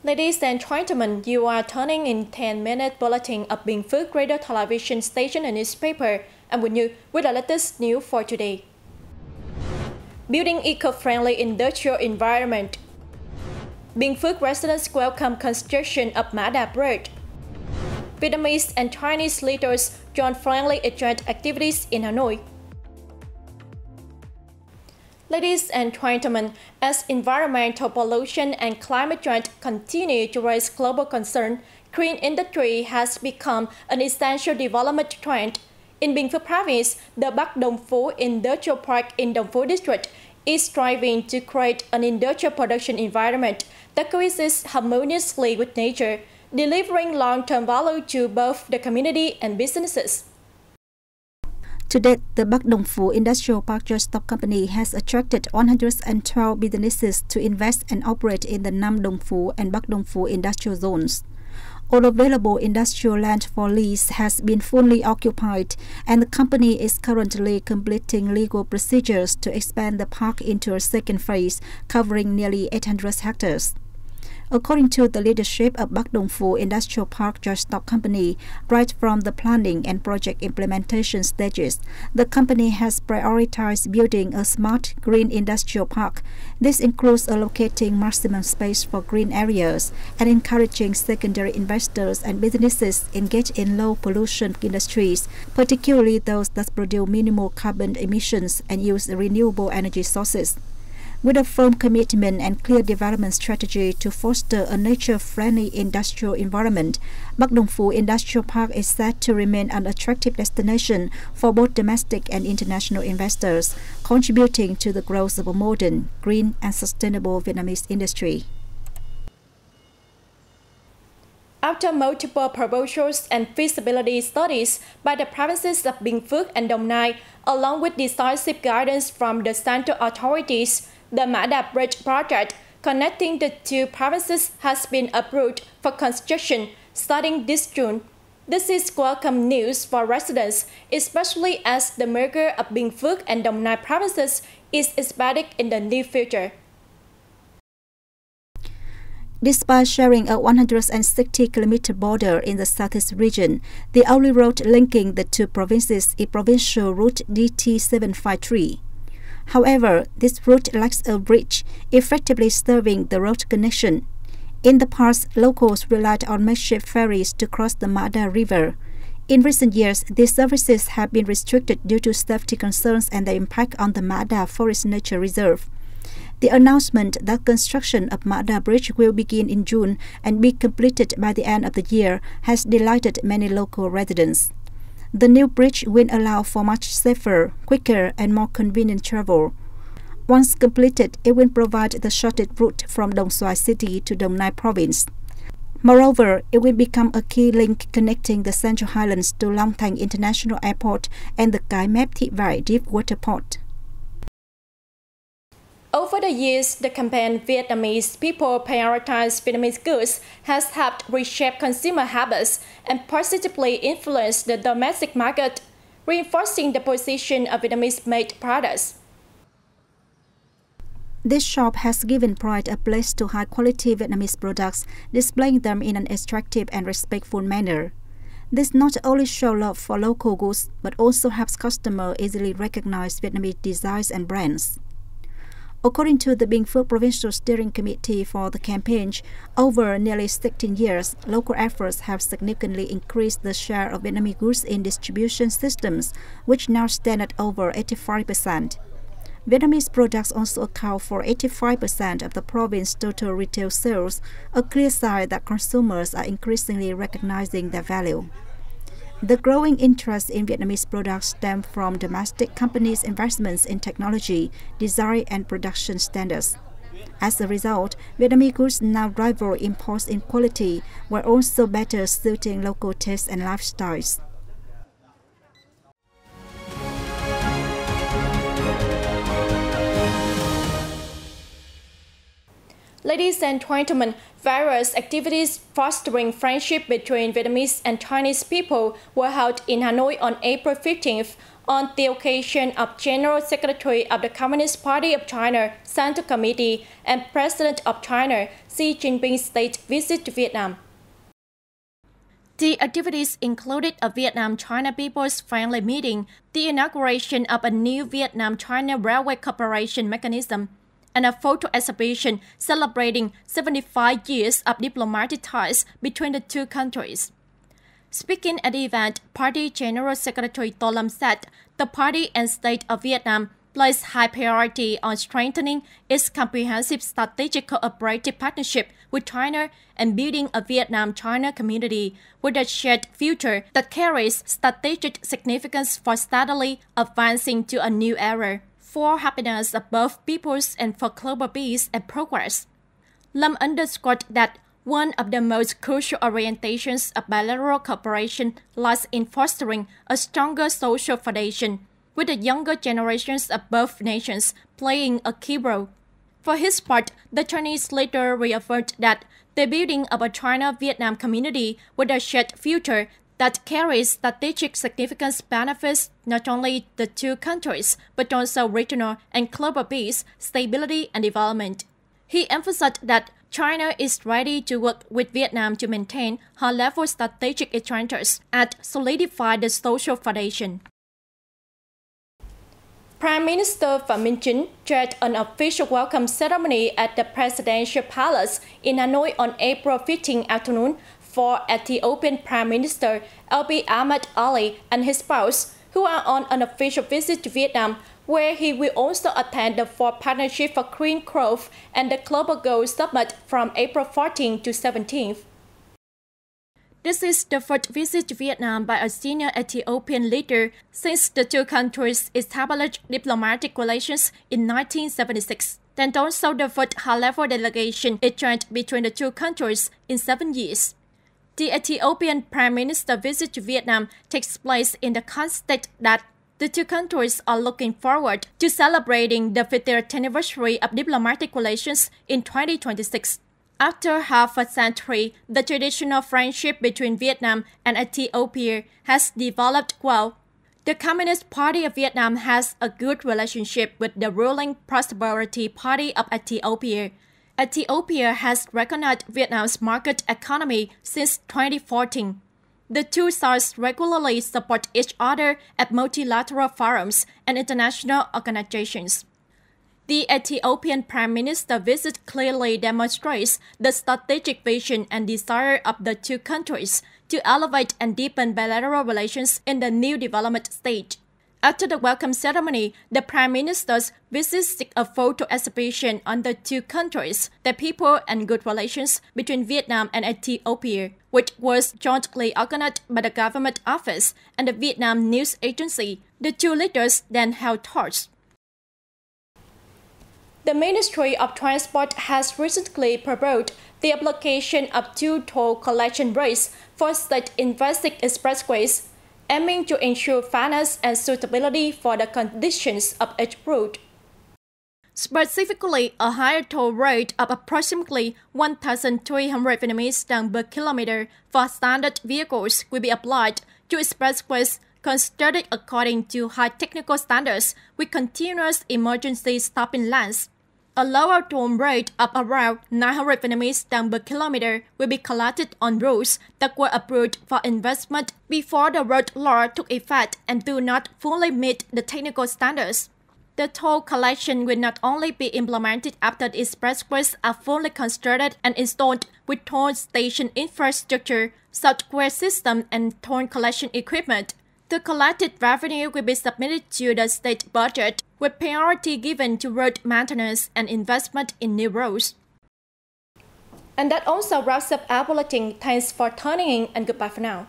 Ladies and gentlemen, you are tuning in 10-minute bulletin of Bình Phước Radio Television Station and Newspaper, and with you with the latest news for today. Building eco-friendly industrial environment. Bình Phước residents welcome construction of Mã Đà Bridge. Vietnamese and Chinese leaders join friendly exchange activities in Hanoi. Ladies and gentlemen, as environmental pollution and climate change continue to raise global concern, green industry has become an essential development trend. In Bình Phước province, the Bắc Đồng Phú Industrial Park in Đồng Phú district is striving to create an industrial production environment that coexists harmoniously with nature, delivering long-term value to both the community and businesses. To date, the Bắc Đồng Phú Industrial Park Stock Company has attracted 112 businesses to invest and operate in the Nam Đồng Phú and Bắc Đồng Phú industrial zones. All available industrial land for lease has been fully occupied, and the company is currently completing legal procedures to expand the park into a second phase, covering nearly 800 hectares. According to the leadership of Bắc Đồng Phú Industrial Park Stock Company, right from the planning and project implementation stages, the company has prioritized building a smart green industrial park. This includes allocating maximum space for green areas and encouraging secondary investors and businesses engaged in low pollution industries, particularly those that produce minimal carbon emissions and use renewable energy sources. With a firm commitment and clear development strategy to foster a nature-friendly industrial environment, Bắc Đồng Phú Industrial Park is set to remain an attractive destination for both domestic and international investors, contributing to the growth of a modern, green and sustainable Vietnamese industry. After multiple proposals and feasibility studies by the provinces of Bình Phước and Đồng Nai, along with decisive guidance from the central authorities, the Mã Đà Bridge project connecting the two provinces has been approved for construction starting this June. This is welcome news for residents, especially as the merger of Bình Phước and Đồng Nai provinces is expected in the near future. Despite sharing a 160-kilometer border in the southeast region, the only road linking the two provinces is provincial route DT-753. However, this route lacks a bridge, effectively serving the road connection. In the past, locals relied on makeshift ferries to cross the Mã Đà River. In recent years, these services have been restricted due to safety concerns and the impact on the Mã Đà Forest Nature Reserve. The announcement that construction of Mã Đà Bridge will begin in June and be completed by the end of the year has delighted many local residents. The new bridge will allow for much safer, quicker and more convenient travel. Once completed, it will provide the shortest route from Đồng Xoài City to Đồng Nai Province. Moreover, it will become a key link connecting the Central Highlands to Long Thành International Airport and the Cái Mép Thị Vải Deep Water Port. Over the years, the campaign Vietnamese People Prioritize Vietnamese Goods has helped reshape consumer habits and positively influence the domestic market, reinforcing the position of Vietnamese-made products. This shop has given pride a place to high-quality Vietnamese products, displaying them in an attractive and respectful manner. This not only shows love for local goods, but also helps customers easily recognize Vietnamese designs and brands. According to the Bình Phước Provincial Steering Committee for the campaign, over nearly 16 years, local efforts have significantly increased the share of Vietnamese goods in distribution systems, which now stand at over 85%. Vietnamese products also account for 85% of the province's total retail sales, a clear sign that consumers are increasingly recognizing their value. The growing interest in Vietnamese products stems from domestic companies' investments in technology, design and production standards. As a result, Vietnamese goods now rival imports in quality, while also better suiting local tastes and lifestyles. Ladies and gentlemen, various activities fostering friendship between Vietnamese and Chinese people were held in Hanoi on April 15th on the occasion of General Secretary of the Communist Party of China Central Committee and President of China Xi Jinping's state visit to Vietnam. The activities included a Vietnam-China People's Friendly Meeting, the inauguration of a new Vietnam-China Railway Cooperation Mechanism, and a photo exhibition celebrating 75 years of diplomatic ties between the two countries. Speaking at the event, Party General Secretary Tô Lâm said the party and state of Vietnam place high priority on strengthening its comprehensive strategic cooperative partnership with China and building a Vietnam-China community with a shared future that carries strategic significance for steadily advancing to a new era, for happiness of both peoples and for global peace and progress. Lâm underscored that one of the most crucial orientations of bilateral cooperation lies in fostering a stronger social foundation, with the younger generations of both nations playing a key role. For his part, the Chinese leader reaffirmed that the building of a China-Vietnam community with a shared future that carries strategic significance benefits not only the two countries, but also regional and global peace, stability, and development. He emphasized that China is ready to work with Vietnam to maintain high-level strategic interests and solidify the social foundation. Prime Minister Phạm Minh Chính chaired an official welcome ceremony at the Presidential Palace in Hanoi on April 15 afternoon for Ethiopian Prime Minister Abiy Ahmed Ali and his spouse, who are on an official visit to Vietnam, where he will also attend the Fourth Partnership for Green Growth and the Global Goals Summit from April 14 to 17. This is the first visit to Vietnam by a senior Ethiopian leader since the two countries established diplomatic relations in 1976, and also the first high-level delegation exchange between the two countries in 7 years. The Ethiopian Prime Minister visit to Vietnam takes place in the context that the two countries are looking forward to celebrating the 50th anniversary of diplomatic relations in 2026. After half a century, the traditional friendship between Vietnam and Ethiopia has developed well. The Communist Party of Vietnam has a good relationship with the ruling Prosperity Party of Ethiopia. Ethiopia has recognized Vietnam's market economy since 2014. The two sides regularly support each other at multilateral forums and international organizations. The Ethiopian Prime Minister visit clearly demonstrates the strategic vision and desire of the two countries to elevate and deepen bilateral relations in the new development stage. After the welcome ceremony, the Prime Minister's visit a photo exhibition on the two countries, the people and good relations between Vietnam and Ethiopia, which was jointly organized by the Government Office and the Vietnam News Agency. The two leaders then held talks. The Ministry of Transport has recently proposed the application of 2 toll collection rates for state-invested expressways, aiming to ensure fairness and suitability for the conditions of each route. Specifically, a higher toll rate of approximately 1,300 Vietnamese dong per kilometer for standard vehicles will be applied to expressways constructed according to high technical standards with continuous emergency stopping lanes. A lower toll rate of around 900 Vietnamese dong per kilometer will be collected on routes that were approved for investment before the road law took effect and do not fully meet the technical standards. The toll collection will not only be implemented after the expressways are fully constructed and installed with toll station infrastructure, software system, and toll collection equipment. The collected revenue will be submitted to the state budget, with priority given to road maintenance and investment in new roads. And that also wraps up our bulletin. Thanks for tuning in and goodbye for now.